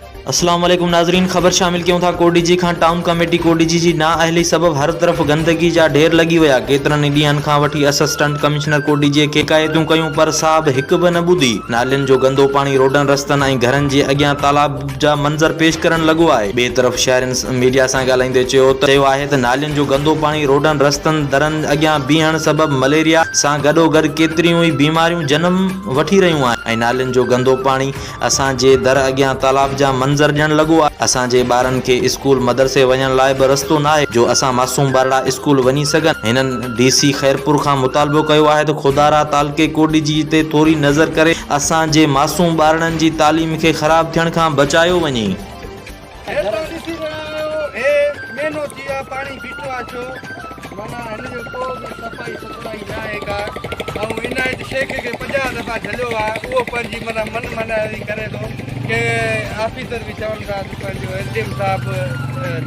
अस्सलाम वालेकुम नाजरीन, ख़बर शामिल क्यों था कोडीजी खां टाउन कमेटी कोडीजी जी ना अहली सबब हर तरफ़ गंदगी जा ढेर लगी विया। केतरनि ॾींहंनि खां वठी असिस्टेंट कमिश्नर कोडीजी खे शिकायतूं कयूं पर साहब हिकु बि न ॿुधी। नालियुनि जो गंदो पाणी रोडनि रस्तनि ऐं घरनि जे अॻियां तालाब जा मंज़र पेश करण लॻो आहे। ॿिए तरफ़ शहरनि मीडिया सां ॻाल्हाईंदे चयो आहे त नालियुनि जो गंदो पाणी रोडनि रस्तनि दरनि अॻियां बीहण सबब मलेरिया सां गॾोगॾु केतिरियूं ई बीमारियूं जनम वठी रहियूं आहिनि ऐं नालियुनि जो गंदो पाणी असांजे दर अॻियां तालाब जा मंज़र ॾियण लॻो आहे। असांजे ॿारनि खे स्कूल मदरसे वञण लाइ बि रस्तो न आहे जो असां मासूम ॿारड़ा स्कूल वञी सघनि। हिननि DC खैरपुर खां मुतालबो कयो आहे त खुदारा तालके कोडीजी ते थोरी नज़र करे असांजे मासूम ॿारनि जी तालीम खे ख़राब थियण खां बचायो वञे। शेख खे 50 दफ़ा झलियो आहे, उहो पंहिंजी माना मन मनाई करे थो कि ऑफिसर बि चवनि था त पंहिंजो SDM साहिबु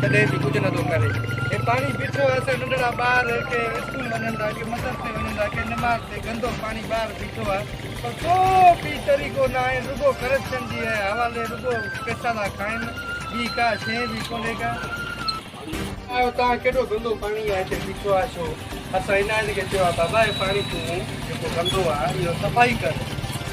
तॾहिं बि कुझु नथो करे। हे पाणी बीठो आहे, असां नंढड़ा ॿार के स्कूल वञनि था, के मदरसे वञनि था, के नमाज़ ते गंदो पाणी ॿार बीठो आहे, पर को बि तरीक़ो न आहे। रुगो करप्शन जी हवाले रुगो पैसा था खाइनि, ॿी का शइ बि कोन्हे का। आयो तव्हां केॾो गंदो पाणी आहे हिते बीठो आहे छो? असां इनायत खे चयो आहे बाबा हे पाणी तूं जेको गंदो आहे इहो सफ़ाई कर।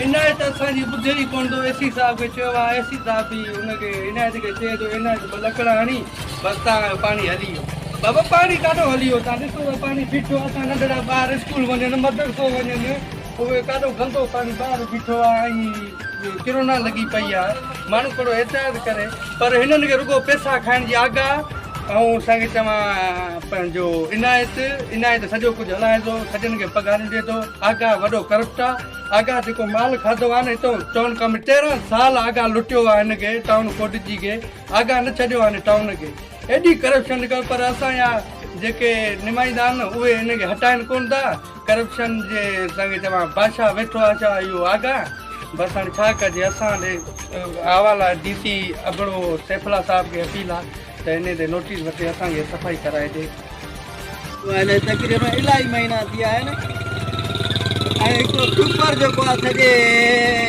इनायत असांजी ॿुधे ई कोन थो। AC साहिब खे चयो आहे, AC साहिब बि हुनखे इनायत खे चए थो इनायत ॿ लकड़ा हणी बसि तव्हां पाणी हली वियो। बाबा पाणी काॾो हली वियो? तव्हां ॾिसो त पाणी बीठो आहे, असां नंढड़ा ॿार स्कूल वञनि मदरसो वञनि, उहे काॾो गंदो पाणी ॿार बीठो आहे ऐं किरोना लॻी पई आहे। माण्हू थोरो एहतियात करे, पर हिननि खे रुगो पैसा खाइण जी आगाह। ऐं असांखे चवां पंहिंजो इनायत सॼो कुझु हलाए थो, सॼनि खे पघारूं ॾिए थो। आगाह वॾो करप्ट आहे। आगाह जेको माल खाधो आहे न हितो टाउन कम 13 साल आगाह लुटियो आहे हिनखे, टाउन कोडीजी खे आगाह न छॾियो आहे टाउन खे। एॾी करप्शन निकिरे, पर असांजा जेके नुमाइंदा आहिनि उहे हिनखे हटाइनि कोन था। करप्शन जे असांखे चवां बादशाह वेठो आहे छा इहो आगाह। बसि हाणे छा कजे? असां ॾे अहवाल आहे DC अबड़ो सैफुल्ला साहिब खे अपील आहे त हिन ते नोटिस वठी असांखे सफ़ाई कराए ॾे। तक़रीबन इलाही महीना थी विया आहिनि ऐं हिकिड़ो स्वीपर जेको आहे सॼे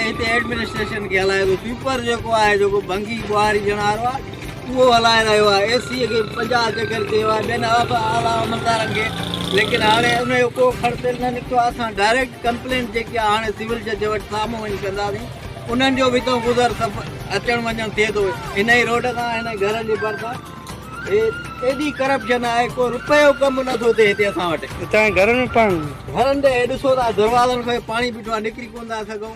हिते एडमिनिस्ट्रेशन खे हलाए थो। स्वीपर जेको आहे जेको भंगी ॿुहारी ॼण वारो आहे उहो हलाए रहियो आहे। AC खे 50 चकर चयो आहे ॿियनि आला अमलदारनि खे, लेकिन हाणे उनजो को ख़र्चु न निकितो आहे। असां डायरेक्ट कंप्लेंट जेकी आहे हाणे सिविल जज वटि साम्हूं वञी कंदासीं। उन्हनि जो बि तो गुज़र सभु अचणु वञणु थिए थो हिन ई रोड तां, हिन घर जे भरिसां। एॾी करप्शन आहे, को रुपयो कमु नथो थिए हिते असां वटि। तव्हांजे घर में पाणी घरनि ते ॾिसो था दरवाज़नि खां पाणी बीठो आहे, निकिरी कोन था सघूं।